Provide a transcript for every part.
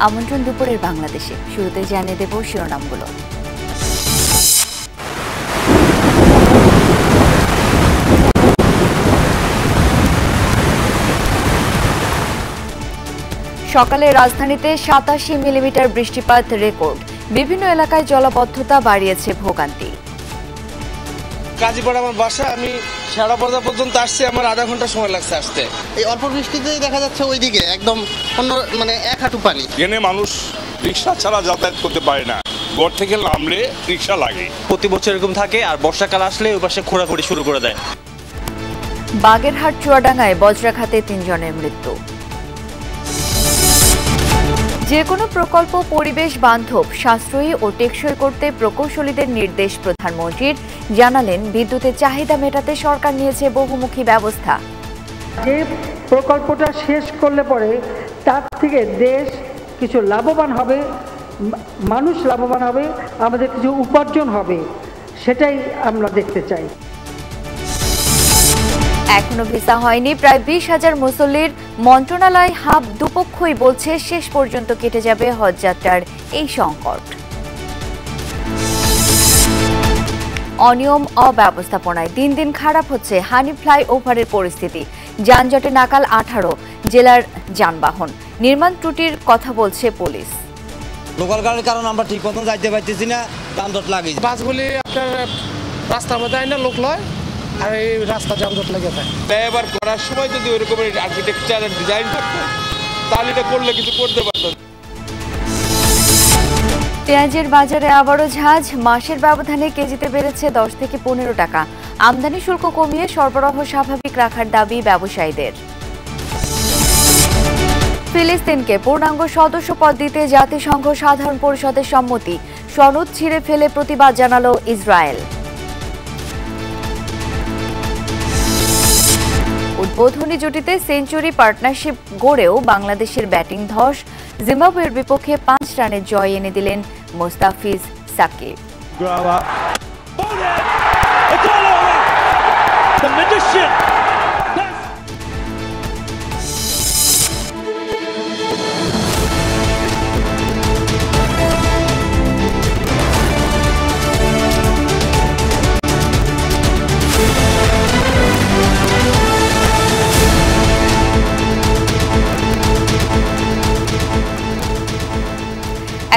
আমন্ত্রণ দুপুরের বাংলাদেশে। শুরুতে জানিয়ে দেব শিরোনামগুলো। সকালে রাজধানীতে 87 মিলিমিটার বৃষ্টিপাত রেকর্ড। বিভিন্ন এলাকায় জলাবদ্ধতা বাড়িয়েছে ভোগান্তি। কাজীপাড়া আমার বাসা, আমি শেওড়াপাড়া পর্যন্ত আসছি, আমার আধা ঘন্টা সময় লাগছে আসতে। এই অল্প বৃষ্টিতেই দেখা যাচ্ছে ওইদিকে একদম অন্য এক হাঁটু পানি। এখানে মানুষ রিক্সা ছাড়া যাতায়াত করতে পারে না, ঘর থেকে নামলে রিক্সা লাগে। প্রতি বছর এরকম থাকে, আর বর্ষাকাল আসলে ওই পাশে খোঁড়াখুড়ি শুরু করে দেয়। বাগেরহাট চুয়াডাঙ্গায় বজ্রাঘাতে 3 জনের মৃত্যু। যে কোনো প্রকল্প পরিবেশ বান্ধব, সাশ্রয়ী ও টেকসই করতে প্রকৌশলীদের নির্দেশ প্রধানমন্ত্রীর। জানালেন, বিদ্যুতের চাহিদা মেটাতে সরকার নিয়েছে বহুমুখী ব্যবস্থা। যে প্রকল্পটা শেষ করলে পরে তার থেকে দেশ কিছু লাভবান হবে, মানুষ লাভবান হবে, আমাদের কিছু উপার্জন হবে, সেটাই আমরা দেখতে চাই। এখনো ভিসা হয়নি প্রায় 20,000 মুসল্লির। মন্ত্রণালয় হাব দুপক্ষই বলছে শেষ পর্যন্ত কেটে যাবে হজযাত্রার এই সংকট। অনিয়ম অব্যবস্থাপনায় দিন দিন খারাপ হচ্ছে হানি ফ্লাইওভারের পরিস্থিতি। যানজটে নাকাল 18 জেলার যানবাহন। নির্মাণ ত্রুটির কথা বলছে পুলিশ। লোকাল গাড়ির কারণে আমরা ঠিক মতো যাইতে পারতেছি না, যানজট লাগে। বাসগুলি আপনার রাস্তার মধ্যে আইনা লোক লয়, আর এই রাস্তা যানজট লেগে যায়। ব্যবহার করার সময় যদি ওই রকমের আর্কিটেকচার ডিজাইন থাকতো তাহলে এটা করলে কিছু করতে পারতো। পেঁয়াজের বাজারে আবারও ঝাঁজ। মাসের ব্যবধানে কেজিতে বেড়েছে 10 থেকে 15 টাকা। আমদানি শুল্ক কমিয়ে সরবরাহ স্বাভাবিক রাখার দাবি ব্যবসায়ীদের। ফিলিস্তিনকে পূর্ণাঙ্গ সদস্য পদ দিতে জাতিসংঘ সাধারণ পরিষদের সম্মতি। সনদ ছিঁড়ে ফেলে প্রতিবাদ জানালো ইসরায়েল। উদ্বোধনী জুটিতে সেঞ্চুরি পার্টনারশিপ গড়েও বাংলাদেশের ব্যাটিং ধস। জিম্বাবুয়ের বিপক্ষে 5 রানের জয় এনে দিলেন মোস্তাফিজ সাকিব।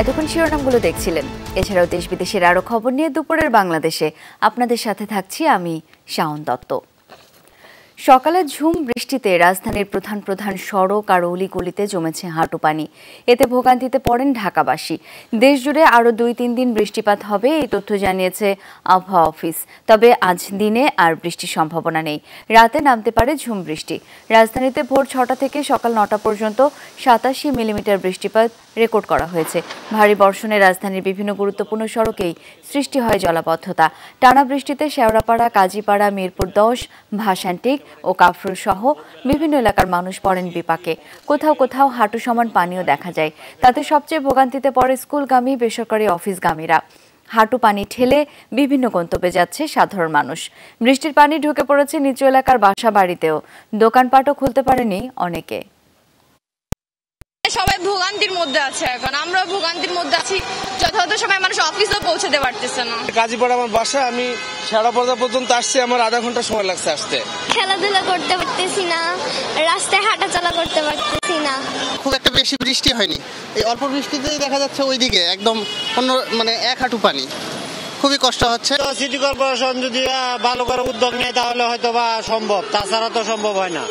এতক্ষণ শিরোনামগুলো দেখছিলেন। এছাড়াও দেশ বিদেশের আরো খবর নিয়ে দুপুরের বাংলাদেশে আপনাদের সাথে থাকছি আমি শাওন দত্ত। সকালে ঝুম বৃষ্টিতে রাজধানীর প্রধান সড়ক আর অলিগলিতে জমেছে হাঁটু পানি। এতে ভোগান্তিতে পড়েন ঢাকাবাসী। দেশজুড়ে আরও 2-3 দিন বৃষ্টিপাত হবে, এই তথ্য জানিয়েছে আবহাওয়া অফিস। তবে আজ দিনে আর বৃষ্টির সম্ভাবনা নেই। রাতে নামতে পারে ঝুম বৃষ্টি। রাজধানীতে ভোর 6টা থেকে সকাল 9টা পর্যন্ত 87 মিলিমিটার বৃষ্টিপাত রেকর্ড করা হয়েছে। ভারী বর্ষণে রাজধানীর বিভিন্ন গুরুত্বপূর্ণ সড়কেই সৃষ্টি হয় জলাবদ্ধতা। টানা বৃষ্টিতে শেওড়াপাড়া, কাজীপাড়া, মিরপুর 10, ভাসানটিক ও কাফরুল সহ বিভিন্ন এলাকার মানুষ পড়েন বিপাকে। কোথাও কোথাও হাঁটু সমান পানিও দেখা যায়। তাতে সবচেয়ে ভোগান্তিতে পড়ে স্কুলগামী, বেসরকারি অফিসগামীরা। হাঁটু পানি ঠেলে বিভিন্ন গন্তব্যে যাচ্ছে সাধারণ মানুষ। বৃষ্টির পানি ঢুকে পড়েছে নিচু এলাকার বাসা বাড়িতেও। দোকানপাটও খুলতে পারেনি অনেকে। সবাই ভোগান্তির মধ্যে আছে, এখন আমরা ভোগান্তির মধ্যে আছি। যথাযথ সময় মানুষ অফিসেও পৌঁছাতে পারতেছে না। কাজীপাড়া আমার বাসা, আমি শেওড়াপাড়া পর্যন্ত আসছি, আমার আধা ঘন্টা সময় লাগছে আসতে। খেলাধুলা করতে পারতেছি না, রাস্তায় হাঁটাচলা করতে পারতেছি না। খুব একটা বেশি বৃষ্টি হয়নি, এই অল্প বৃষ্টিতেই দেখা যাচ্ছে ওইদিকে একদম অন্য এক হাঁটু পানি। খুবই কষ্ট হচ্ছে। সিটি কর্পোরেশন যদি ভালো করে উদ্যোগ নেয় তাহলে হয়তো বা সম্ভব, তাছাড়া তো সম্ভব হয় না।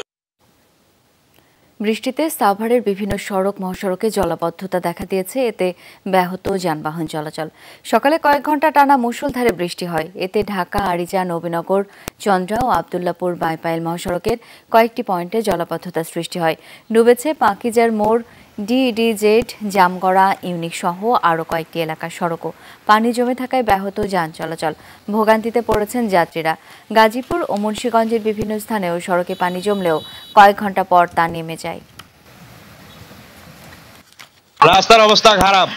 বৃষ্টিতে সাভারের বিভিন্ন সড়ক মহাসড়কে জলাবদ্ধতা দেখা দিয়েছে। এতে ব্যাহত যানবাহন চলাচল। সকালে কয়েক ঘন্টা টানা মুষলধারে বৃষ্টি হয়। এতে ঢাকা, আরিচা, নবীনগর, চন্দ্রা ও আবদুল্লাপুর বাইপাইল মহাসড়কের কয়েকটি পয়েন্টে জলাবদ্ধতার সৃষ্টি হয়। ডুবেছে পাকিজার মোড়, ডিডিজেড, জামগড়া ইউনিক সহ আরও কয়েকটি এলাকার সড়কও। পানি জমে থাকায় ব্যাহত যান চলাচল। ভোগান্তিতে পড়েছেন যাত্রীরা। গাজীপুর ও মুন্সিগঞ্জের বিভিন্ন স্থানেও সড়কে পানি জমলেও কয়েক ঘন্টা পর তা নেমে যায়। রাস্তার অবস্থা খারাপ,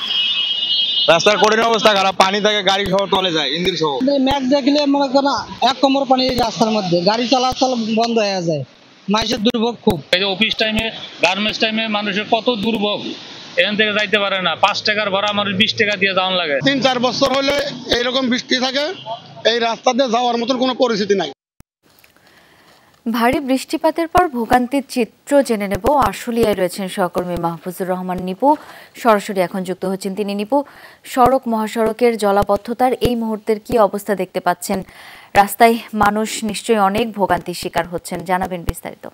রাস্তার কঠিন অবস্থা খারাপ। পানি থেকে গাড়ি সহ চলে যায়, ইঞ্জিন সহ। ম্যাক দেখলে মনে করেন 1 কোমর পানি রাস্তার মধ্যে, গাড়ি চলাচল বন্ধ হয়ে যায়। মানুষের দুর্ভোগ খুব। অফিস টাইমে, গার্মেন্টস টাইমে মানুষের কত দুর্ভোগ। এখান থেকে যাইতে পারে না। 5 টাকার ভাড়া আমার 20 টাকা দিয়ে যাওয়ান লাগে। 3-4 বছর হলে এইরকম বৃষ্টি থাকে, এই রাস্তাতে যাওয়ার মতো কোনো পরিস্থিতি নাই। ভারী বৃষ্টিপাতের পর ভোগান্তির চিত্র জেনে নেব। আশুলিয়ায় রয়েছেন সহকর্মী মাহফুজুর রহমান নিপু, সরাসরি এখন যুক্ত হচ্ছেন তিনি। নিপু, সড়ক মহাসড়কের জলাবদ্ধতার এই মুহূর্তের কি অবস্থা দেখতে পাচ্ছেন? রাস্তায় মানুষ নিশ্চয়ই অনেক ভোগান্তির শিকার হচ্ছেন, জানাবেন বিস্তারিত।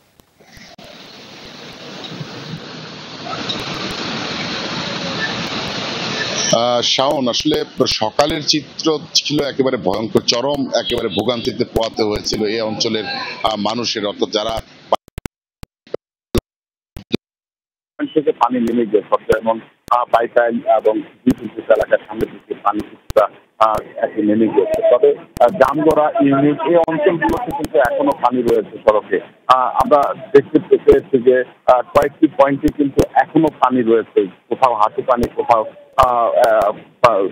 শাওন, আসলে সকালের চিত্র ছিল একেবারে ভয়ঙ্কর, চরম একেবারে ভোগান্তিতে পোহাতে হয়েছিল এই অঞ্চলের মানুষের, অর্থাৎ যারা থেকে পানি নেমে গিয়েছে, যেমন বাইকাইল এবং এলাকার সামনে দিকে পানি কিছুটা নেমে গিয়েছে। তবে জামগড়া ইউনিট এই অঞ্চলগুলোতে কিন্তু এখনো পানি রয়েছে সড়কে। আমরা দেখতে পেয়েছি যে কয়েকটি পয়েন্টে কিন্তু এখনো পানি রয়েছে, কোথাও হাঁটু পানি, কোথাও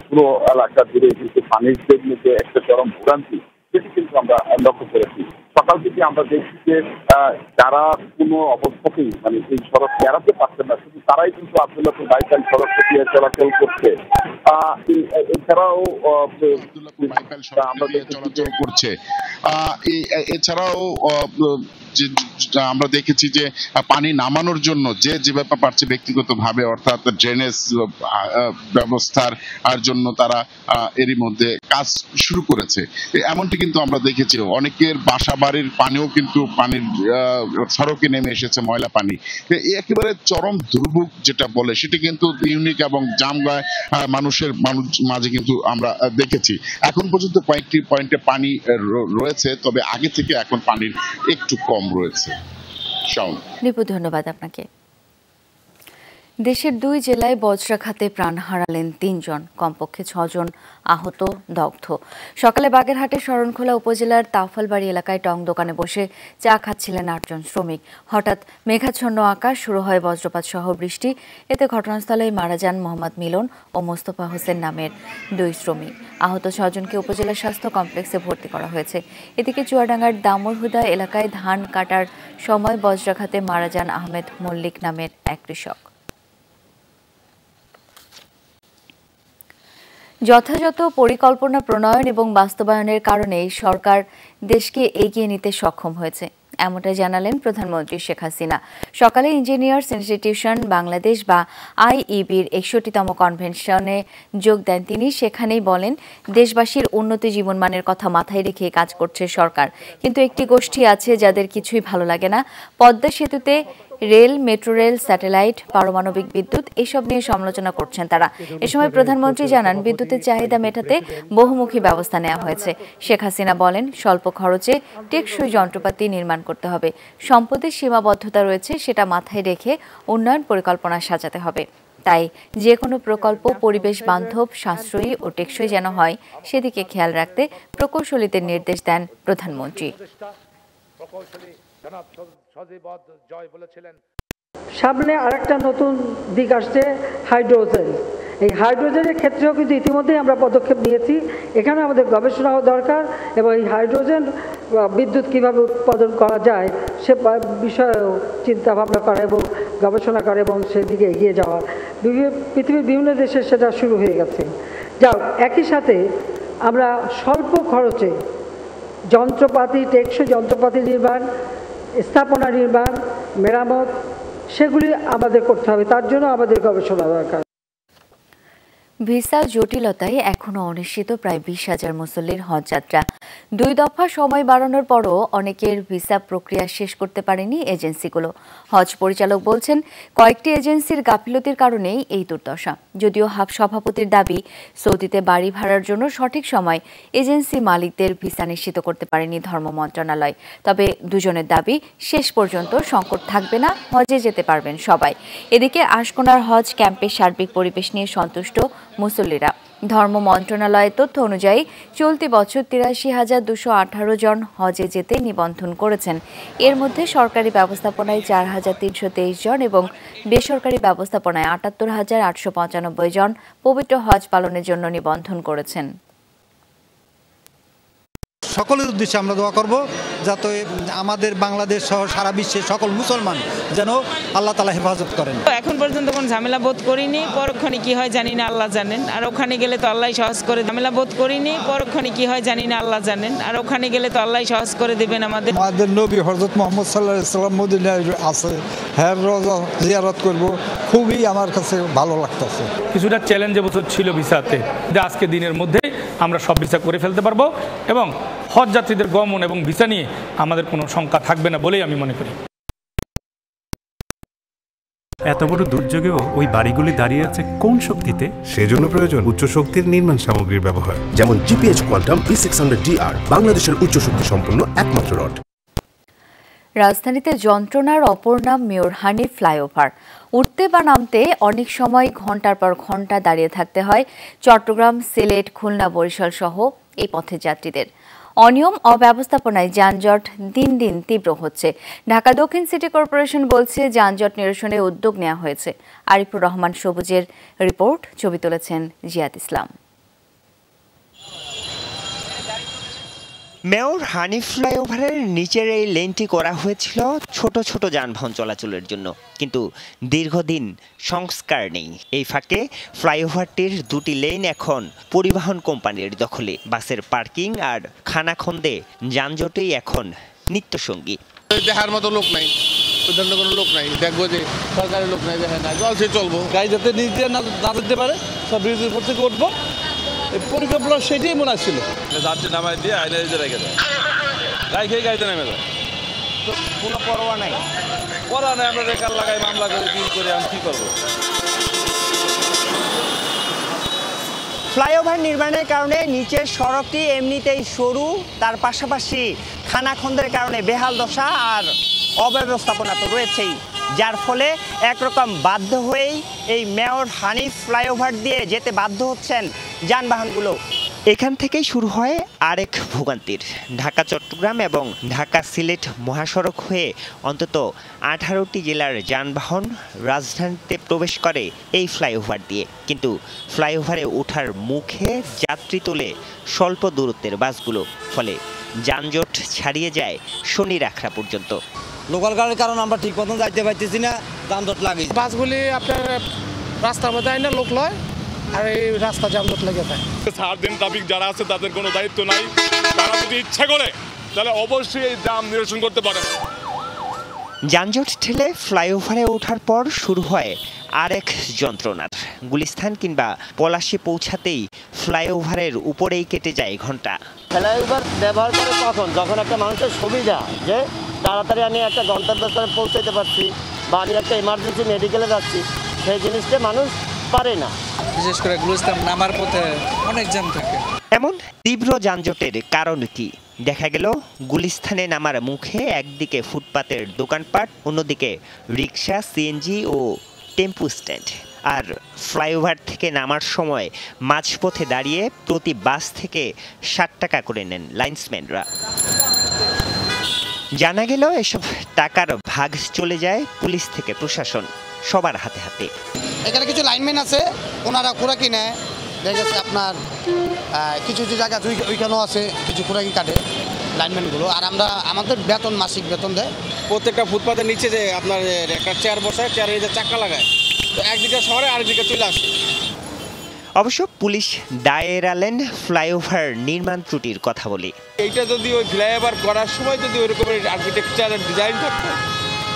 পুরো এলাকা জুড়ে কিন্তু পানির যে একটা চরম ভোগান্তি, সেটি কিন্তু আমরা লক্ষ্য করেছি। সকাল থেকে আমরা দেখছি যে যারা কোনো অবস্থাতেই মানে এই সড়ক এড়াতে পারছেন না, শুধু তারাই কিন্তু আব্দুল্লাহপুর বাইকাল সড়ক দিয়ে চলাচল করছে। এছাড়াও আমরা চলাচল করছে। এছাড়াও আমরা দেখেছি যে পানি নামানোর জন্য যেভাবে পারছে ব্যক্তিগতভাবে, অর্থাৎ ড্রেনেজ ব্যবস্থার জন্য তারা এরই মধ্যে কাজ শুরু করেছে। এমনটি কিন্তু আমরা দেখেছি, অনেকের বাসা বাড়ির পানিও কিন্তু পানির সড়কে নেমে এসেছে, ময়লা পানি। একেবারে চরম দুর্ভোগ যেটা বলে সেটি কিন্তু ইউনিক এবং জামগায় মানুষের মাঝে কিন্তু আমরা দেখেছি। এখন পর্যন্ত কয়েকটি পয়েন্টে পানি রয়েছে, তবে আগে থেকে এখন পানির একটু কম রয়েছে। নিপু, ধন্যবাদ আপনাকে। দেশের 2 জেলায় বজ্রাঘাতে প্রাণ হারালেন 3 জন, কমপক্ষে 6 জন আহত, দগ্ধ। সকালে বাগেরহাটের শরণখোলা উপজেলার তাফালবাড়ি এলাকায় টং দোকানে বসে চা খাচ্ছিলেন 8 জন শ্রমিক। হঠাৎ মেঘাচ্ছন্ন আকাশ, শুরু হয় বজ্রপাত সহ বৃষ্টি। এতে ঘটনাস্থলেই মারা যান মোহাম্মদ মিলন ও মোস্তফা হোসেন নামের 2 শ্রমিক। আহত 6 জনকে উপজেলা স্বাস্থ্য কমপ্লেক্সে ভর্তি করা হয়েছে। এদিকে চুয়াডাঙ্গার দামরহুদা এলাকায় ধান কাটার সময় বজ্রাঘাতে মারা যান আহমেদ মল্লিক নামের এক কৃষক। যথাযথ পরিকল্পনা প্রণয়ন এবং বাস্তবায়নের কারণে সরকার দেশকে এগিয়ে নিতে সক্ষম হয়েছে, এমনটাই জানালেন প্রধানমন্ত্রী শেখ হাসিনা। সকালে ইঞ্জিনিয়ার্স ইনস্টিটিউশন বাংলাদেশ বা আইইবির 61তম কনভেনশনে যোগ দেন তিনি। সেখানেই বলেন, দেশবাসীর উন্নত জীবনমানের কথা মাথায় রেখে কাজ করছে সরকার, কিন্তু একটি গোষ্ঠী আছে যাদের কিছুই ভালো লাগে না। পদ্মা সেতুতে রেল, মেট্রো রেল, স্যাটেলাইট, পারমাণবিক বিদ্যুৎ এসব নিয়ে সমালোচনা করছেন তারা। এ সময় প্রধানমন্ত্রী জানান, বিদ্যুতের চাহিদা মেটাতে বহুমুখী ব্যবস্থা নেওয়া হয়েছে। শেখ হাসিনা বলেন, স্বল্প খরচে টেকসই যন্ত্রপাতি নির্মাণ করতে হবে। সম্পদের সীমাবদ্ধতা রয়েছে, সেটা মাথায় রেখে উন্নয়ন পরিকল্পনা সাজাতে হবে। তাই যে কোনো প্রকল্প পরিবেশ বান্ধব, সাশ্রয়ী ও টেকসই যেন হয়, সেদিকে খেয়াল রাখতে প্রকৌশলীদের নির্দেশ দেন প্রধানমন্ত্রী। সামনে আরেকটা নতুন দিক আসছে, হাইড্রোজেন। এই হাইড্রোজেনের ক্ষেত্রেও কিন্তু ইতিমধ্যেই আমরা পদক্ষেপ নিয়েছি। এখানে আমাদের গবেষণাও দরকার এবং এই হাইড্রোজেন বিদ্যুৎ কীভাবে উৎপাদন করা যায় সে বিষয়েও চিন্তা ভাবনা করা এবং গবেষণা করা এবং সেদিকে এগিয়ে যাওয়া। পৃথিবীর বিভিন্ন দেশে সেটা শুরু হয়ে গেছে। যাও, একই সাথে আমরা স্বল্প খরচে যন্ত্রপাতি, টেকসই যন্ত্রপাতি নির্মাণ, স্থাপনা নির্মাণ, মেরামত, সেগুলি আমাদের করতে হবে। তার জন্য আমাদের গবেষণা দরকার। ভিসা জটিলতায় এখনো অনিশ্চিত প্রায় 20,000 মুসল্লির হজ যাত্রা। 2 দফা সময় বাড়ানোর পরও অনেকের ভিসা প্রক্রিয়া শেষ করতে পারেনি এজেন্সিগুলো। হজ পরিচালক বলছেন, কয়েকটি এজেন্সির গাফিলতির কারণেই এই দুর্দশা। যদিও সভাপতির দাবি, সৌদিতে বাড়ি ভাড়ার জন্য সঠিক সময় এজেন্সি মালিকদের ভিসা নিশ্চিত করতে পারেনি ধর্ম মন্ত্রণালয়। তবে দুজনের দাবি, শেষ পর্যন্ত সংকট থাকবে না, হজে যেতে পারবেন সবাই। এদিকে আশকোনার হজ ক্যাম্পের সার্বিক পরিবেশ নিয়ে সন্তুষ্ট মুসল্লিরা। ধর্ম মন্ত্রণালয়ের তথ্য অনুযায়ী চলতি বছর 83,218 জন হজে যেতে নিবন্ধন করেছেন। এর মধ্যে সরকারি ব্যবস্থাপনায় 4,323 জন এবং বেসরকারি ব্যবস্থাপনায় 78,895 জন পবিত্র হজ পালনের জন্য নিবন্ধন করেছেন। সকলের উদ্দেশ্যে আমরা দোয়া করব যাতে আমাদের বাংলাদেশ সহ সারা বিশ্বের সকল মুসলমান যেন আল্লাহ তাআলা হেফাজত করেন। এখন পর্যন্ত কোনো ঝামেলা বোধ করিনি, পরক্ষণে কি হয় জানি না, আল্লাহ জানেন। আর ওখানে গেলে তো আল্লাহ সহজ করে, ঝামেলা বোধ করিনি, পরক্ষণে কি হয় জানি না, আল্লাহ জানেন। আর ওখানে গেলে তো আল্লাহ সহজ করে দেবেন আমাদের। আমাদের নবী হযরত মুহাম্মদ সাল্লাল্লাহু আলাইহি সাল্লাম মদিনায় আছে, হ্যাঁ রোজা জিয়ারত করব, খুবই আমার কাছে ভালো লাগতেছে। কিছুটা চ্যালেঞ্জ এবছর ছিল ভিসাতে, যে আজকে দিনের মধ্যে আমরা সব ভিসা করে ফেলতে পারবো এবং হজ যাত্রীদের গমন এবং ভিসা নিয়ে আমাদের কোনো শঙ্কা থাকবে না বলেই আমি মনে করি। এত বড় দুর্যোগেও ওই বাড়িগুলি দাঁড়িয়ে আছে কোন শক্তিতে? সেজন্য প্রয়োজন উচ্চ শক্তির নির্মাণ সামগ্রীর ব্যবহার, যেমন জিপিএইচ কোয়ান্টাম P600DR, বাংলাদেশের উচ্চ শক্তি সম্পন্ন একমাত্র রড। রাজধানীতে যন্ত্রণার অপর নাম মেয়র হানিফ ফ্লাইওভার। উঠতে বা নামতে অনেক সময় ঘন্টার পর ঘন্টা দাঁড়িয়ে থাকতে হয় চট্টগ্রাম, সিলেট, খুলনা, বরিশাল সহ এই পথের যাত্রীদের। অনিয়ম অব্যবস্থাপনায় যানজট দিন দিন তীব্র হচ্ছে। ঢাকা দক্ষিণ সিটি কর্পোরেশন বলছে যানজট নিরসনে উদ্যোগ নেওয়া হয়েছে। আরিফুর রহমান সবুজের রিপোর্ট, ছবি তুলেছেন জিয়াদ ইসলাম। মেয়র হানিফ ফ্লাইওভারের নিচের এই লেনটি করা হয়েছিল ছোট ছোট যানবাহন চলাচলের জন্য, কিন্তু দীর্ঘদিন সংস্কার নেই। এই ফাঁকে ফ্লাইওভারটির দুটি লেন এখন পরিবহন কোম্পানির দখলে। বাসের পার্কিং আর খানাখন্দে যানজটেই এখন নিত্যসঙ্গী। দেখার মতো লোক নাই, কোনো লোক নাই, দেখবো যে সরকারি লোক নাই, দেখে না জলসে চলবো, গাড়ি যাতে নিজে না যেতে পারে, সব ব্রিজের উপর থেকে উঠবো, পরিকল্পনা সেটাই মনে ছিল। যাত্রী নামাই দিয়ে আইনে রেখে দেয়, গাড়ি খেয়ে গাড়িতে নেমে যায়, কোনো পরোয়া নাই। পরোয়া নাই, আমরা রেকার লাগাই, মামলা করে ডিল করে আমি কী করবো। ফ্লাইওভার নির্মাণের কারণে নিচের সড়কটি এমনিতেই সরু, তার পাশাপাশি খানাখন্দের কারণে বেহাল দশা আর অব্যবস্থাপনা তো রয়েছেই, যার ফলে একরকম বাধ্য হয়েই এই মেয়র হানিফ ফ্লাইওভার দিয়ে যেতে বাধ্য হচ্ছেন যানবাহনগুলো। এখান থেকেই শুরু হয় আরেক ভোগান্তির। ঢাকা চট্টগ্রাম এবং ঢাকা সিলেট মহাসড়ক হয়ে অন্তত 18টি জেলার যানবাহন রাজধানীতে প্রবেশ করে এই ফ্লাইওভার দিয়ে, কিন্তু ফ্লাইওভারে ওঠার মুখে যাত্রী তোলে স্বল্প দূরত্বের বাসগুলো, ফলে যানজট ছাড়িয়ে যায় শনি রাখরা পর্যন্ত। লোকাল গাড়ির কারণে আমরা ঠিক মতন যাইতে পারতেছি না, যানজট লাগে। বাসগুলি আপনার রাস্তার মধ্যে আইনা লোক লয়, আর এই রাস্তা যানজট লেগে যায়। সার দিন ট্রাফিক যারা আছে তাদের কোনো দায়িত্ব নাই, তারা যদি ইচ্ছা করে তাহলে অবশ্যই এই জাম নিরসন করতে পারে। যানজট ঠেলে ফ্লাইওভারে ওঠার পর শুরু হয় আরেক যন্ত্রণার। গুলিস্তান কিংবা পলাশী পৌঁছাতেই ফ্লাইওভারের উপরেই কেটে যায় ঘন্টা। ফ্লাইওভার ব্যবহার করে কখন, যখন একটা মানুষের সুবিধা যে তাড়াতাড়ি আমি একটা গন্তব্যস্থলে পৌঁছাতে পারছি বা আমি একটা ইমার্জেন্সি মেডিকেলে যাচ্ছি, সেই জিনিসটা মানুষ পারে না। বিশেষ করে গুলিস্তান নামার পথে অনেক জ্যাম থাকে। এমন তীব্র যানজটের কারণ কি? দেখা গেল গুলিস্তানে নামার মুখে একদিকে ফুটপাতের দোকানপাট, অন্যদিকে রিক্সা, সিএনজি ও টেম্পু স্ট্যান্ড। আর ফ্লাইওভার থেকে নামার সময় মাঝপথে দাঁড়িয়ে প্রতি বাস থেকে 60 টাকা করে নেন লাইনসম্যানরা। জানা গেল এসব টাকার ভাগ চলে যায় পুলিশ থেকে প্রশাসন, সবার হাতে হাতে। এখানে কিছু লাইনম্যান আছে, ওনারা খোরাকি নেয়, দেখা গেছে আপনার কিছু কিছু জায়গা ওইখানেও আছে কিছু খোরাকি কাটে লাইনম্যানগুলো। আর আমরা আমাদের বেতন মাসিক বেতন দেয়। প্রত্যেকটা ফুটপাতের নিচে যে আপনার একটা চেয়ার বসায়, চেয়ারে যে চাকা লাগায়, তো একদিকে শহরে আরেকদিকে চলে আসে। অবশ্য পুলিশ দায় এড়ালেন ফ্লাইওভার নির্মাণ ত্রুটির কথা বলে। এইটা যদি ওই ফ্লাইওভার করার সময় যদি ওই রকমের আর্কিটেকচারের ডিজাইন থাকতো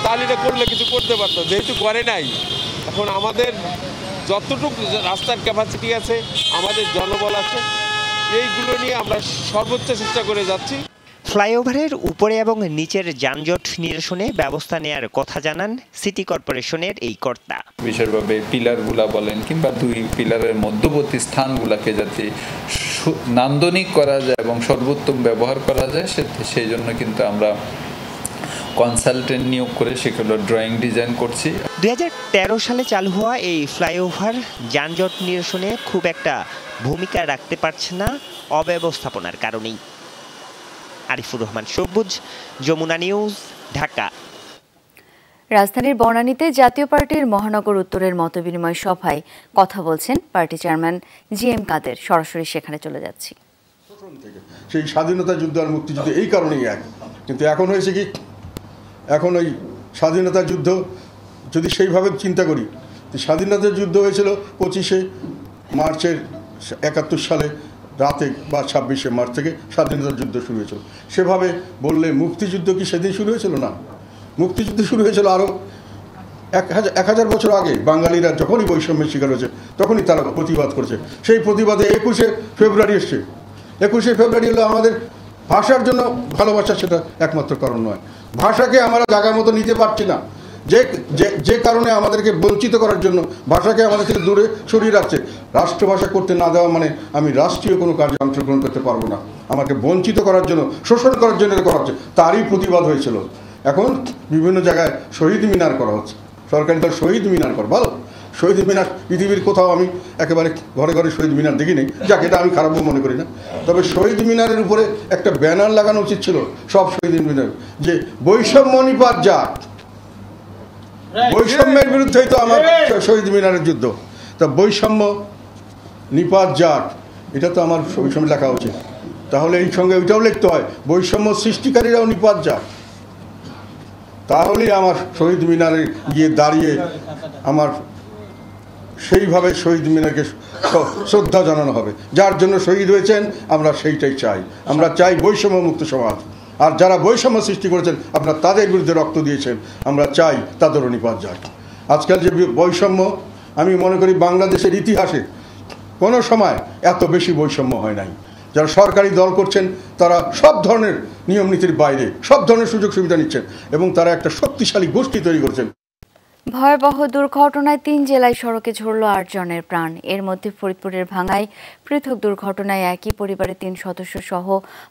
তাহলে এটা করলে কিছু করতে পারতো, যেহেতু করে নাই। এখন আমাদের যতটুকু রাস্তার ক্যাপাসিটি আছে, আমাদের জনবল আছে, এইগুলো নিয়ে আমরা সর্বোচ্চ চেষ্টা করে যাচ্ছি। ফ্লাইওভারের উপরে এবং নিচের যানজট নিরসনে ব্যবস্থা নেয়ার কথা জানান সিটি কর্পোরেশনের এই কর্তা। বিশেষভাবে পিলারগুলা বলেন কিংবা দুই পিলারের মধ্যবর্তী স্থানগুলোকে যাতে নান্দনিক করা যায় এবং সর্বোত্তম ব্যবহার করা যায়, সেই জন্য কিন্তু আমরা কনসালটেন্ট নিয়োগ করে সেগুলো ড্রয়িং ডিজাইন করছি। 2013 সালে চালু হওয়া এই ফ্লাইওভার যানজট নিরসনে খুব একটা ভূমিকা রাখতে পারছে না অব্যবস্থাপনার কারণেই। আরিফুর রহমান সবুজ, যমুনা নিউজ, ঢাকা। রাজধানীর বনানীতে জাতীয় পার্টির মহানগর উত্তরের মতবিনিময় সভায় কথা বলছেন পার্টি চেয়ারম্যান জিএম কাদের। সরাসরি সেখানে চলে যাচ্ছি। সেই স্বাধীনতা যুদ্ধ আর মুক্তিযুদ্ধ এই কারণেই এক। কিন্তু এখন হয়েছে কি, এখন ওই স্বাধীনতা যুদ্ধ যদি সেইভাবে চিন্তা করি, স্বাধীনতা যুদ্ধ হয়েছিল 25শে মার্চের 71 সালে রাতে বা 26শে মার্চ থেকে স্বাধীনতা যুদ্ধ শুরু হয়েছিল। সেভাবে বললে মুক্তিযুদ্ধ কি সেদিন শুরু হয়েছিল? না, মুক্তিযুদ্ধ শুরু হয়েছিল আরও 1000 বছর আগে। বাঙালিরা যখনই বৈষম্যের শিকার হয়েছে তখনই তারা প্রতিবাদ করেছে। সেই প্রতিবাদে 21শে ফেব্রুয়ারি এসছে। 21শে ফেব্রুয়ারি হলো আমাদের ভাষার জন্য ভালোবাসা, সেটা একমাত্র কারণ নয়। ভাষাকে আমরা জায়গা মতো নিতে পারছি না, যে কারণে আমাদেরকে বঞ্চিত করার জন্য ভাষাকে আমাদের থেকে দূরে সরিয়ে রাখছে। রাষ্ট্রভাষা করতে না দেওয়া মানে আমি রাষ্ট্রীয় কোনো কাজে অংশগ্রহণ করতে পারবো না, আমাকে বঞ্চিত করার জন্য, শোষণ করার জন্য করা হচ্ছে। তারই প্রতিবাদ হয়েছিল। এখন বিভিন্ন জায়গায় শহীদ মিনার করা হচ্ছে, সরকারি দল শহীদ মিনার করে। ভালো, শহীদ মিনার পৃথিবীর কোথাও আমি একেবারে ঘরে ঘরে শহীদ মিনার দেখিনি, যাকে এটা আমি খারাপও মনে করি না। তবে শহীদ মিনারের উপরে একটা ব্যানার লাগানো উচিত ছিল সব শহীদ মিনার, যে বৈষম্য নিপাত যাক। বৈষম্যের বিরুদ্ধেই তো আমার শহীদ মিনারের যুদ্ধ। তা বৈষম্য নিপাত যাক, এটা তো আমার বৈষম্য লেখা উচিত। তাহলে এই সঙ্গে ওইটাও লিখতে হয় বৈষম্য সৃষ্টিকারীরাও নিপাত যাক। তাহলেই আমার শহীদ মিনারে গিয়ে দাঁড়িয়ে আমার সেইভাবে শহীদ মিনারকে শ্রদ্ধা জানানো হবে। যার জন্য শহীদ হয়েছেন আমরা সেইটাই চাই। আমরা চাই বৈষম্য মুক্ত সমাজ। আর যারা বৈষম্য সৃষ্টি করেছেন আপনারা তাদের বিরুদ্ধে রক্ত দিয়েছেন, আমরা চাই তাদেরও নিপাত যাক। আজকাল যে বৈষম্য, আমি মনে করি বাংলাদেশের ইতিহাসে কোনো সময় এত বেশি বৈষম্য হয় নাই। যারা সরকারি দল করছেন তারা সব ধরনের নিয়ম নীতির বাইরে সব ধরনের সুযোগ সুবিধা নিচ্ছেন এবং তারা একটা শক্তিশালী গোষ্ঠী তৈরি করছেন। ভয়াবহ দুর্ঘটনায় 3 জেলায় সড়কে ঝরল 8 জনের প্রাণ। এর মধ্যে ফরিদপুরের ভাঙ্গায় পৃথক দুর্ঘটনায় একই পরিবারের 3 সদস্য সহ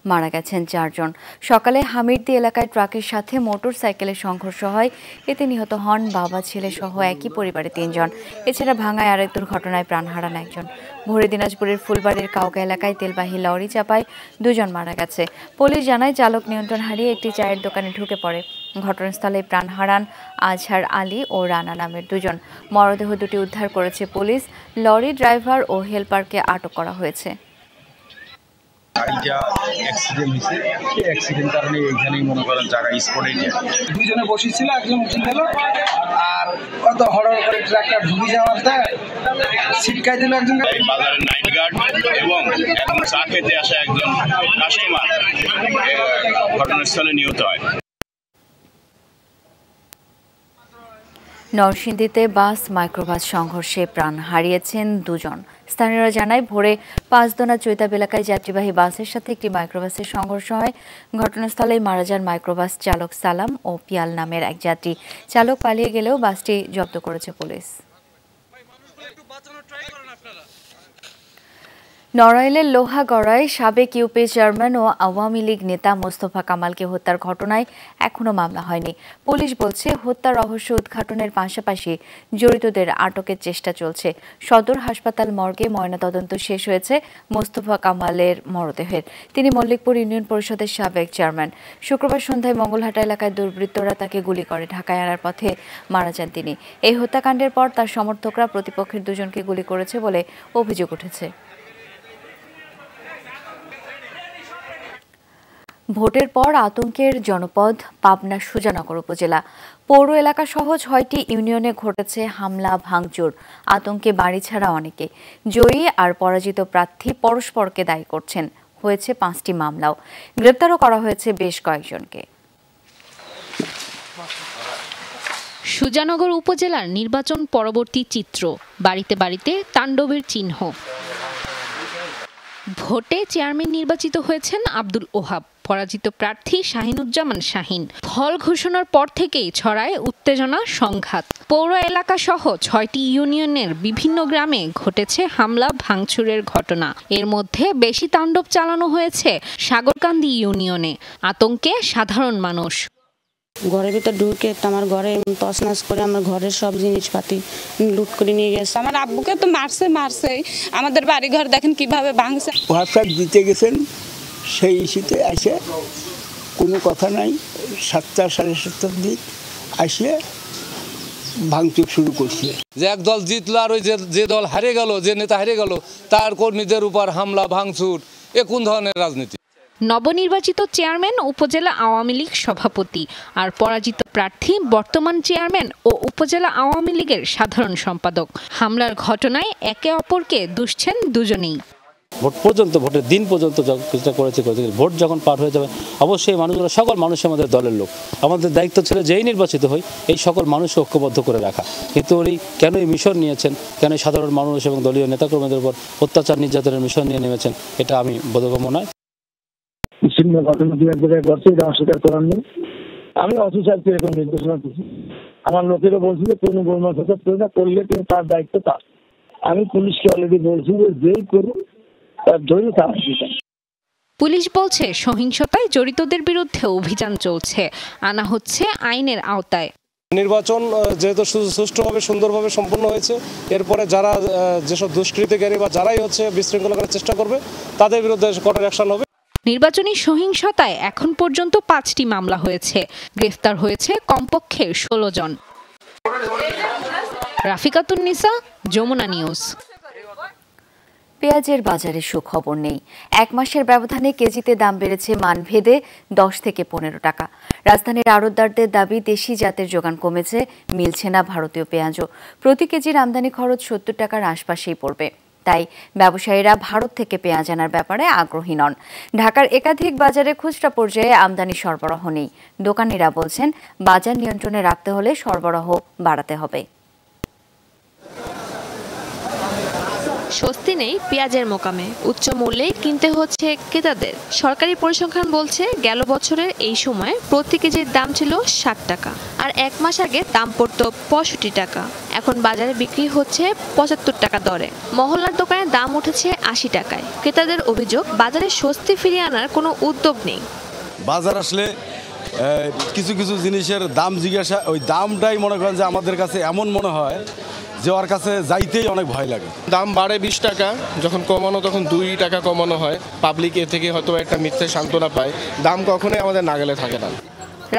মারা গেছেন 4 জন। সকালে হামিরদি এলাকায় ট্রাকের সাথে মোটর সাইকেলের সংঘর্ষ হয়, এতে নিহত হন বাবা ছেলে সহ একই পরিবারের 3 জন। এছাড়া ভাঙ্গায় আরেক দুর্ঘটনায় প্রাণ হারান একজন। ভোরে দিনাজপুরের ফুলবাড়ির কাউকা এলাকায় তেলবাহী লরি চাপায় 2 জন মারা গেছে। পুলিশ জানায় চালক নিয়ন্ত্রণ হারিয়ে একটি চায়ের দোকানে ঢুকে পড়ে। ঘটনাস্থলে প্রাণ হারান আজহার আলী ও রানা নামের 2 জন। মরদেহ দুটি উদ্ধার করেছে পুলিশ। লরি ড্রাইভার ও হেলপারকে আটক করা হয়েছে। দুজনে বসেছিল, একজন উঠে গেল আর কত হড় করে ট্রাকটা ঢুকে যাওয়াতে ছিটকাই দিল একজন। এই বাজারের নাইট গার্ড এবং এখন চা খেতে আসা একজন কাস্টমার ঘটনাস্থলে নিহত হয়। নরসিংদীতে বাস মাইক্রোবাস সংঘর্ষে প্রাণ হারিয়েছেন 2 জন। স্থানীয়রা জানায় ভোরে 5 দোনা চৈতাব এলাকায় যাত্রীবাহী বাসের সাথে একটি মাইক্রোবাসের সংঘর্ষ হয়। ঘটনাস্থলে মারা যান মাইক্রোবাস চালক সালাম ও পিয়াল নামের এক যাত্রী। চালক পালিয়ে গেলেও বাসটি জব্দ করেছে পুলিশ। নড়াইলের লোহাগড়ায় সাবেক ইউপি চেয়ারম্যান ও আওয়ামী লীগ নেতা মোস্তফা কামালকে হত্যার ঘটনায় এখনো মামলা হয়নি। পুলিশ বলছে হত্যার রহস্য উদ্ঘাটনের পাশাপাশি জড়িতদের আটকের চেষ্টা চলছে। সদর হাসপাতাল মর্গে ময়নাতদন্ত শেষ হয়েছে মোস্তফা কামালের মরদেহের। তিনি মল্লিকপুর ইউনিয়ন পরিষদের সাবেক চেয়ারম্যান। শুক্রবার সন্ধ্যায় মঙ্গলহাটা এলাকায় দুর্বৃত্তরা তাকে গুলি করে ঢাকায় আনার পথে মারা যান তিনি। এই হত্যাকাণ্ডের পর তার সমর্থকরা প্রতিপক্ষের 2 জনকে গুলি করেছে বলে অভিযোগ উঠেছে। ভোটের পর আতঙ্কের জনপদ পাবনা সুজানগর উপজেলা। পৌর এলাকা সহ 6টি ইউনিয়নে ঘটেছে হামলা ভাঙচুর। আতঙ্কে বাড়ি ছাড়া অনেকে। জয়ী আর পরাজিত প্রার্থী পরস্পরকে দায়ী করছেন। হয়েছে 5টি মামলাও। গ্রেপ্তারও করা হয়েছে বেশ কয়েকজনকে। সুজানগর উপজেলার নির্বাচন পরবর্তী চিত্র, বাড়িতে বাড়িতে তাণ্ডবের চিহ্ন। ভোটে চেয়ারম্যান নির্বাচিত হয়েছেন আব্দুল ওহাব, পরাজিত প্রার্থী শাহিনুজ্জামান শাহিন। ফল ঘোষণার পর থেকেই ছড়ায় উত্তেজনা, সংঘাত। পৌর এলাকা সহ 6টি ইউনিয়নের বিভিন্ন গ্রামে ঘটেছে হামলা ভাঙচুরের ঘটনা। এর মধ্যে বেশি তাণ্ডব চালানো হয়েছে সাগরকান্দি ইউনিয়নে। আতঙ্কে সাধারণ মানুষ। ঘরের ভিতর ঢুকে আমার ঘরে তছনছ করে আমার ঘরের সব জিনিসপাতি লুট করে নিয়ে গেছে। আমার আব্বুকে তো মারছে আমাদের বাড়িঘর দেখেন কিভাবে ভাঙছে। হোয়াটসঅ্যাপ দিতে গেছেন, সেই ইস্যুতে আসে কোনো কথা নাই। 7টা সাড়ে 7টার দিক আসে ভাঙচুর শুরু করছে। যে এক দল জিতলো আর ওই যে দল হারিয়ে গেল, যে নেতা হারিয়ে গেল, তার কর্মীদের উপর হামলা ভাঙচুর এ কোন ধরনের রাজনীতি? নবনির্বাচিত চেয়ারম্যান উপজেলা আওয়ামী লীগ সভাপতি আর পরাজিত প্রার্থী বর্তমান চেয়ারম্যান ও উপজেলা আওয়ামী লীগের সাধারণ সম্পাদক। হামলার ঘটনায় একে অপরকে দুষছেন দুজনেই। ভোট পর্যন্ত, ভোটের দিন পর্যন্ত চেষ্টা করেছে, ভোট যখন পার হয়ে যাবে অবশ্যই মানুষগুলো, সকল মানুষ আমাদের দলের লোক, আমাদের দায়িত্ব ছিল যেই নির্বাচিত হই এই সকল মানুষকে ঐক্যবদ্ধ করে রাখা। কিন্তু উনি কেন এই মিশন নিয়েছেন, কেন সাধারণ মানুষ এবং দলীয় নেতাকর্মীদের উপর অত্যাচার নির্যাতনের মিশন নিয়ে নেমেছেন, এটা আমি বোধগম্য নয়। অস্বীকার করার নেই। আমি অফিসারকে এরকম নির্দেশনা দিচ্ছি, আমার লোকেরা বলছি যে কোনো গোলমাল না করলে কিন্তু তার দায়িত্ব তার। আমি পুলিশকে অলরেডি বলছি যে যেই করুন তার ধরে তার। পুলিশ বলছে সহিংসতায় জড়িতদের বিরুদ্ধে অভিযান চলছে, আনা হচ্ছে আইনের আওতায়। নির্বাচন যেহেতু সুষ্ঠুভাবে সুন্দরভাবে সম্পন্ন হয়েছে, এরপরে যারা যেসব দুষ্কৃতিকারী বা যারাই হচ্ছে বিশৃঙ্খলা করার চেষ্টা করবে তাদের বিরুদ্ধে কঠোর অ্যাকশন হবে। নির্বাচনী সহিংসতায় এখন পর্যন্ত 5টি মামলা হয়েছে, গ্রেফতার হয়েছে কমপক্ষে 16 জন। রাফিকাতুন নিসা, যমুনা নিউজ। পেঁয়াজের বাজারে সুখবর নেই। 1 মাসের ব্যবধানে কেজিতে দাম বেড়েছে মানভেদে 10 থেকে 15 টাকা। রাজধানীর আড়তদারদের দাবি দেশি জাতের যোগান কমেছে, মিলছে না ভারতীয় পেঁয়াজও। প্রতি কেজির আমদানি খরচ 70 টাকার আশপাশেই পড়বে। তাই ব্যবসায়ীরা ভারত থেকে পেঁয়াজ আনার ব্যাপারে আগ্রহী নন। ঢাকার একাধিক বাজারে খুচরা পর্যায়ে আমদানি সরবরাহ নেই। দোকানিরা বলছেন বাজার নিয়ন্ত্রণে রাখতে হলে সরবরাহ বাড়াতে হবে। স্বস্তি নেই পেঁয়াজের মোকামে, উচ্চ মূল্যে কিনতে হচ্ছে ক্রেতাদের। সরকারি পরিসংখ্যান বলছে গেল বছরের এই সময় প্রতি কেজির দাম ছিল 60 টাকা, আর 1 মাস আগে দাম পড়তো 65 টাকা। এখন বাজারে বিক্রি হচ্ছে 75 টাকা দরে। মহল্লার দোকানে দাম উঠেছে 80 টাকায়। ক্রেতাদের অভিযোগ, বাজারে স্বস্তি ফিরিয়ে আনার কোনো উদ্যোগ নেই। বাজার আসলে কিছু কিছু জিনিসের দাম জিজ্ঞাসা, ওই দামটাই মনে করেন যে আমাদের কাছে এমন মনে হয় যে ওর কাছে যাইতেই অনেক ভয় লাগে। দাম বাড়ে 20 টাকা, যখন কমানো তখন 2 টাকা কমানো হয়। পাবলিক এ থেকে হয়তো একটা মিথ্যে সান্ত্বনা পায়। দাম কখনোই আমাদের নাগালে থাকে না।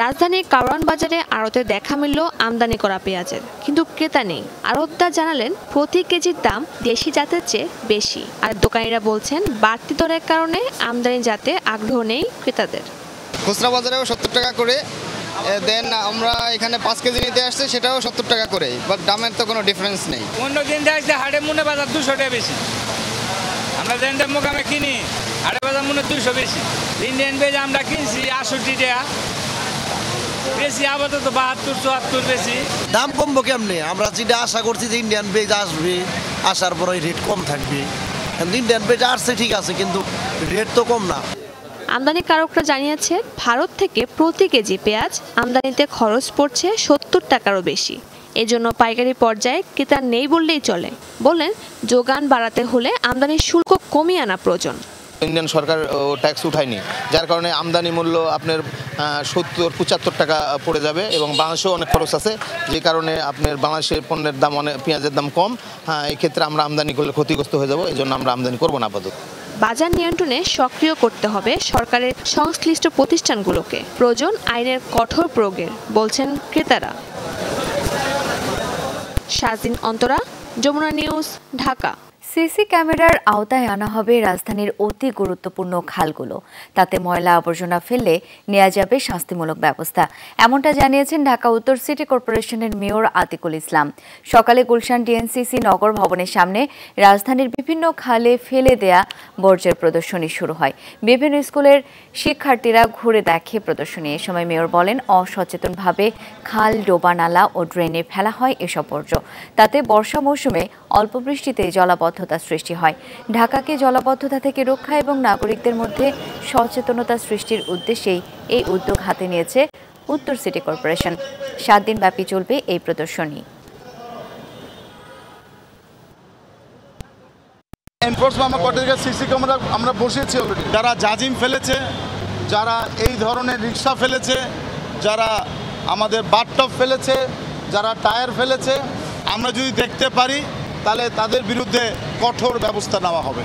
রাজধানীর কারওয়ান বাজারে আড়তে দেখা মিলল আমদানি করা পেঁয়াজের, কিন্তু ক্রেতা নেই। আড়তদার জানালেন প্রতি কেজির দাম দেশি জাতের চেয়ে বেশি, আর দোকানিরা বলছেন বাড়তি দরের কারণে আমদানি জাতে আগ্রহ নেই ক্রেতাদের। খুচরা বাজারেও 70 টাকা করে দেন, আমরা এখানে 5 কেজি নিতে আসছে সেটাও 70 টাকা করে, বাট দামের তো কোনো ডিফারেন্স নেই। অন্য দিন আসছে হাটে মনে বাজার 200 টাকা বেশি, আমরা যেটা মোকামে কিনি হাটে বাজার মনে 200 বেশি। ইন্ডিয়ান পেঁয়াজ আমরা কিনছি 68 টাকা বেশি, আপাতত 72 74 বেশি। দাম কমবো কেমনে? আমরা যেটা আশা করছি যে ইন্ডিয়ান পেঁয়াজ আসবে, আসার পরে রেট কম থাকবে। ইন্ডিয়ান পেঁয়াজ আসছে ঠিক আছে, কিন্তু রেট তো কম না। আমদানিকারকরা জানিয়েছে ভারত থেকে প্রতি কেজি পেঁয়াজ আমদানিতে খরচ পড়ছে 70 টাকারও বেশি। এজন্য পাইকারি পর্যায়ে ক্রেতা নেই বললেই চলে। বলেন যোগান বাড়াতে হলে আমদানির শুল্ক কমিয়ে আনা প্রয়োজন। ইন্ডিয়ান সরকার ট্যাক্স উঠায়নি, যার কারণে আমদানি মূল্য আপনার 70-75 টাকা পড়ে যাবে, এবং বাংলাদেশেও অনেক খরচ আছে, যে কারণে আপনার বাংলাদেশের পণ্যের দাম অনেক, পেঁয়াজের দাম কম। হ্যাঁ, এই ক্ষেত্রে আমরা আমদানি করলে ক্ষতিগ্রস্ত হয়ে যাব, এই জন্য আমরা আমদানি করবো না আপাতত। বাজার নিয়ন্ত্রণে সক্রিয় করতে হবে সরকারের সংশ্লিষ্ট প্রতিষ্ঠানগুলোকে। প্রয়োজন আইনের কঠোর প্রয়োগের, বলছেন ক্রেতারা। শাহজিন অন্তরা, যমুনা নিউজ, ঢাকা। সিসি ক্যামেরার আওতায় আনা হবে রাজধানীর অতি গুরুত্বপূর্ণ খালগুলো। তাতে ময়লা আবর্জনা ফেললে নেওয়া যাবে শাস্তিমূলক ব্যবস্থা, এমনটা জানিয়েছেন ঢাকা উত্তর সিটি কর্পোরেশনের মেয়র আতিকুল ইসলাম। সকালে গুলশান ডিএনসিসি নগর ভবনের সামনে রাজধানীর বিভিন্ন খালে ফেলে দেয়া বর্জ্যের প্রদর্শনী শুরু হয়। বিভিন্ন স্কুলের শিক্ষার্থীরা ঘুরে দেখে প্রদর্শনী। এ সময় মেয়র বলেন, অসচেতনভাবে খাল, ডোবা, নালা ও ড্রেনে ফেলা হয় এসব বর্জ্য। তাতে বর্ষা মৌসুমে অল্প বৃষ্টিতে জলাবদ্ধতা সৃষ্টি হয়। ঢাকাকে জলাবদ্ধতা থেকে রক্ষা এবং নাগরিকদের মধ্যে সচেতনতা সৃষ্টির উদ্দেশ্যেই এই উদ্যোগ হাতে নিয়েছে উত্তর সিটি কর্পোরেশন। 7 দিন ব্যাপী চলবে এই প্রদর্শনী। সিসি ক্যামেরা আমরা বসিয়েছি অলরেডি। যারা জাজিম ফেলেছে, যারা এই ধরনের রিক্সা ফেলেছে, যারা আমাদের বাথটব ফেলেছে, যারা টায়ার ফেলেছে, আমরা যদি দেখতে পারি তাহলে তাদের বিরুদ্ধে কঠোর ব্যবস্থা নেওয়া হবে।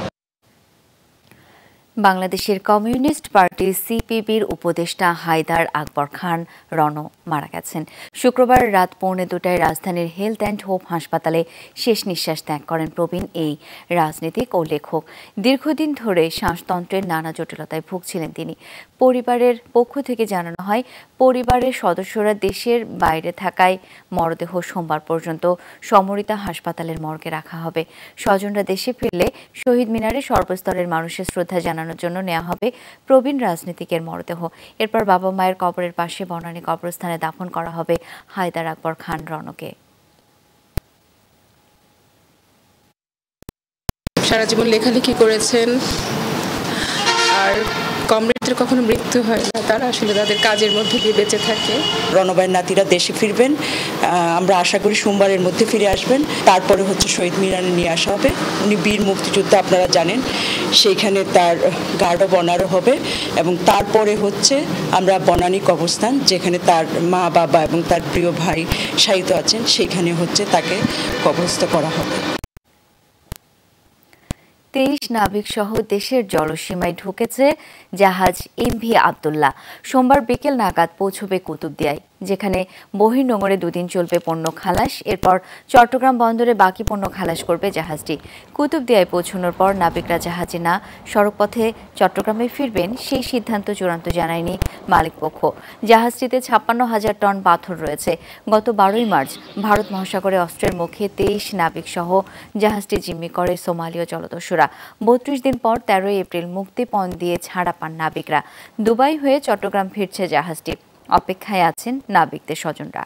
বাংলাদেশের কমিউনিস্ট পার্টি সিপিবির উপদেষ্টা হায়দার আকবর খান রণ মারা গেছেন। শুক্রবার রাত 1:45টায় রাজধানীর হেলথ অ্যান্ড হোপ হাসপাতালে শেষ নিঃশ্বাস ত্যাগ করেন প্রবীণ এই রাজনীতিক ও লেখক। দীর্ঘদিন ধরে শ্বাসতন্ত্রের নানা জটিলতায় ভুগছিলেন তিনি। পরিবারের পক্ষ থেকে জানানো হয়, পরিবারের সদস্যরা দেশের বাইরে থাকায় মরদেহ সোমবার পর্যন্ত সমরিতা হাসপাতালের মর্গে রাখা হবে। স্বজনরা দেশে ফিরলে শহীদ মিনারে সর্বস্তরের মানুষের শ্রদ্ধা জানানোর জন্য নেওয়া হবে প্রবীণ রাজনীতিকের মরদেহ। এরপর বাবা মায়ের কবরের পাশে বনানী কবরস্থানে দাফন করা হবে হায়দার আকবর খান রণকে। সারা জীবন লেখালেখি করেছেন, আর কমরেডদের কখনো মৃত্যু হয় না, তারা আসলে তাদের কাজের মধ্যে দিয়ে বেঁচে থাকে। রণবাইয়ের নাতিরা দেশে ফিরবেন, আমরা আশা করি সোমবারের মধ্যে ফিরে আসবেন। তারপরে হচ্ছে শহীদ মিনারে নিয়ে আসা হবে। উনি বীর মুক্তিযোদ্ধা, আপনারা জানেন, সেইখানে তার গার্ড অব অনারও হবে এবং তারপরে হচ্ছে আমরা বনানী কবরস্থান, যেখানে তার মা বাবা এবং তার প্রিয় ভাই শায়িত আছেন, সেইখানে হচ্ছে তাকে কবরস্থ করা হবে। 23 নাবিক সহ দেশের জলসীমায় ঢুকেছে জাহাজ এমভি আব্দুল্লাহ। সোমবার বিকেল নাগাদ পৌঁছবে কুতুবদিয়ায়, যেখানে বহির্নোঙরে 2 দিন চলবে পণ্য খালাস। এরপর চট্টগ্রাম বন্দরে বাকি পণ্য খালাস করবে জাহাজটি। কুতুবদিয়ায় পৌঁছানোর পর নাবিকরা জাহাজে না সড়কপথে চট্টগ্রামে ফিরবেন, সেই সিদ্ধান্ত চূড়ান্ত জানায়নি মালিকপক্ষ। জাহাজটিতে 56,000 টন পাথর রয়েছে। গত 12ই মার্চ ভারত মহাসাগরে অস্ত্রের মুখে 23 নাবিক সহ জাহাজটি জিম্মি করে সোমালীয় জলদস্যুরা। 32 দিন পর 13 এপ্রিল মুক্তিপণ দিয়ে ছাড়া পান নাবিকরা। দুবাই হয়ে চট্টগ্রাম ফিরছে জাহাজটি। অপেক্ষায় আছেন নাবিকদের স্বজনরা।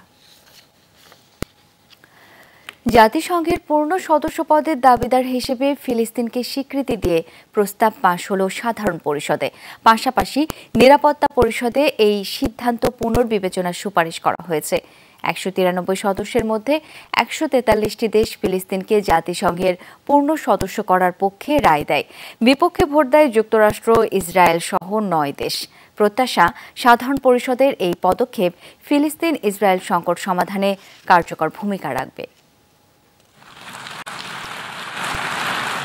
জাতিসংঘের পূর্ণ সদস্য পদের দাবিদার হিসেবে ফিলিস্তিনকে স্বীকৃতি দিয়ে প্রস্তাব পাশ হল সাধারণ পরিষদে। পাশাপাশি নিরাপত্তা পরিষদে এই সিদ্ধান্ত পুনর্বিবেচনার সুপারিশ করা হয়েছে। 193 সদস্যের মধ্যে 143টি দেশ ফিলিস্তিনকে জাতিসংঘের পূর্ণ সদস্য করার পক্ষে রায় দেয়। বিপক্ষে ভোট দেয় যুক্তরাষ্ট্র, ইসরায়েল সহ 9 দেশ। প্রত্যাশা, সাধারণ পরিষদের এই পদক্ষেপ ফিলিস্তিন ইসরায়েল সংকট সমাধানে কার্যকর ভূমিকা রাখবে।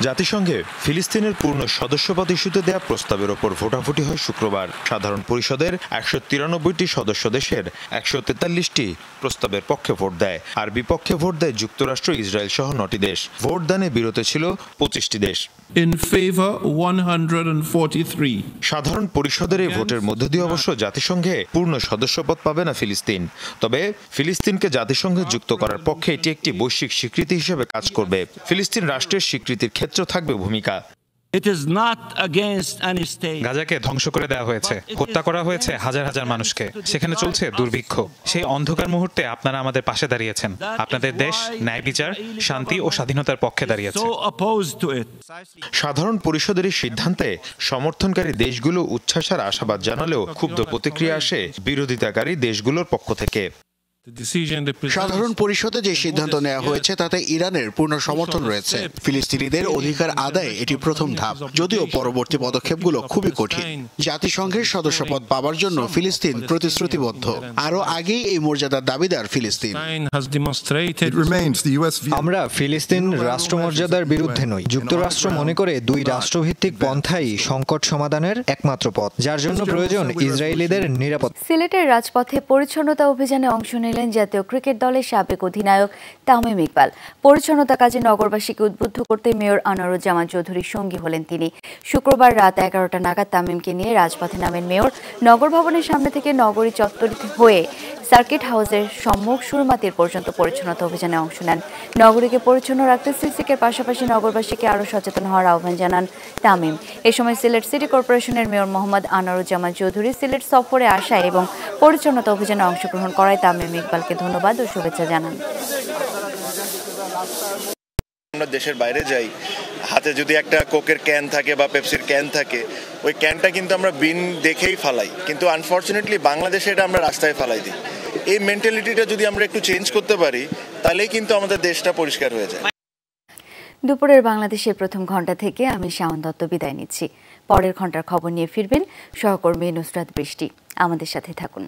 জাতিসংঘে ফিলিস্তিনের পূর্ণ সদস্যপদ ইস্যুতে দেয়া প্রস্তাবের ওপর ভোটাভুটি হয় শুক্রবার। সাধারণ পরিষদের 193টি সদস্য দেশের 143টি প্রস্তাবের পক্ষে ভোট দেয়, আর বিপক্ষে ভোট দেয় যুক্তরাষ্ট্র, ইসরায়েল সহ 9টি দেশ। ভোটদানে বিরত ছিল 25টি দেশ। In favor 143. সাধারণ পরিষদের এই ভোটের মধ্য দিয়ে অবশ্য জাতিসংঘে পূর্ণ সদস্যপদ পাবে না ফিলিস্তিন। তবে ফিলিস্তিনকে জাতিসংঘে যুক্ত করার পক্ষে এটি একটি বৈশ্বিক স্বীকৃতি হিসেবে কাজ করবে। ফিলিস্তিন রাষ্ট্রের স্বীকৃতির ক্ষেত্রে থাকবে ভূমিকা। গাজাকে ধ্বংস করে দেওয়া হয়েছে, হত্যা করা হয়েছে হাজার হাজার মানুষকে, সেখানে চলছে দুর্ভিক্ষ। সেই অন্ধকার মুহূর্তে আপনারা আমাদের পাশে দাঁড়িয়েছেন। আপনাদের দেশ ন্যায় বিচার, শান্তি ও স্বাধীনতার পক্ষে দাঁড়িয়েছে। সাধারণ পরিষদের এই সিদ্ধান্তে সমর্থনকারী দেশগুলো উচ্ছ্বাসের আশাবাদ জানালেও ক্ষুব্ধ প্রতিক্রিয়া আসে বিরোধিতাকারী দেশগুলোর পক্ষ থেকে। সাধারণ পরিষদে যে সিদ্ধান্ত নেওয়া হয়েছে তাতে ইরানের পূর্ণ সমর্থন রয়েছে। ফিলিস্তিনিদের অধিকার আদায়ে এটি প্রথম ধাপ, যদিও পরবর্তী পদক্ষেপগুলো খুবই কঠিন। জাতিসংঘের সদস্যপদ পাওয়ার জন্য ফিলিস্তিন প্রতিশ্রুতিবদ্ধ। আরও আগেই এই মর্যাদার দাবিদার ফিলিস্তিন। আমরা ফিলিস্তিন রাষ্ট্রমর্যাদার বিরুদ্ধে নই। যুক্তরাষ্ট্র মনে করে 2 রাষ্ট্রভিত্তিক পন্থাই সংকট সমাধানের একমাত্র পথ, যার জন্য প্রয়োজন ইসরায়েলিদের নিরাপত্তা। সিলেটের রাজপথে পরিচ্ছন্নতা অভিযানে অংশ নিলেন জাতীয় ক্রিকেট দলের সাবেক অধিনায়ক তামিম ইকবাল। পরিচ্ছন্নতা কাজে নগরবাসীকে উদ্বুদ্ধ করতে মেয়র আনোয়ারুজ্জামান চৌধুরীর সঙ্গী হলেন তিনি। শুক্রবার রাত 11টা নাগাদ তামিমকে নিয়ে রাজপথে নামেন মেয়র। নগর ভবনের সামনে থেকে নগরী চত্বর হয়ে সার্কিট হাউসের সম্মুখ সুরমাতির পর্যন্ত পরিচ্ছন্নতা অভিযানে অংশ নেন। নগরীকে পরিচ্ছন্ন রাখতে সিসিকের পাশাপাশি নগরবাসীকে আরও সচেতন হওয়ার আহ্বান জানান তামিম। এ সময় সিলেট সিটি কর্পোরেশনের মেয়র মোহাম্মদ আনোয়ারুজ্জামান চৌধুরী সিলেট সফরে আসায় এবং পরিচ্ছন্নতা অভিযানে অংশগ্রহণ করায় তামিম ইকবালকে ধন্যবাদ ও শুভেচ্ছা জানান। আমরা দেশের বাইরে যাই, হাতে যদি একটা কোকের ক্যান থাকে বা পেপসির ক্যান থাকে, ওই ক্যানটা কিন্তু আমরা বিন দেখেই ফালাই, কিন্তু আনফর্চুনেটলি বাংলাদেশে এটা আমরা রাস্তায় ফালাই দিই। এই মেন্টালিটিটা যদি আমরা একটু চেঞ্জ করতে পারি, তাহলেই কিন্তু আমাদের দেশটা পরিষ্কার হয়ে যায়। দুপুরের বাংলাদেশের প্রথম ঘণ্টা থেকে আমি শাওন দত্ত বিদায় নিচ্ছি। পরের ঘণ্টার খবর নিয়ে ফিরবেন সহকর্মী নুসরাত বৃষ্টি। আমাদের সাথে থাকুন।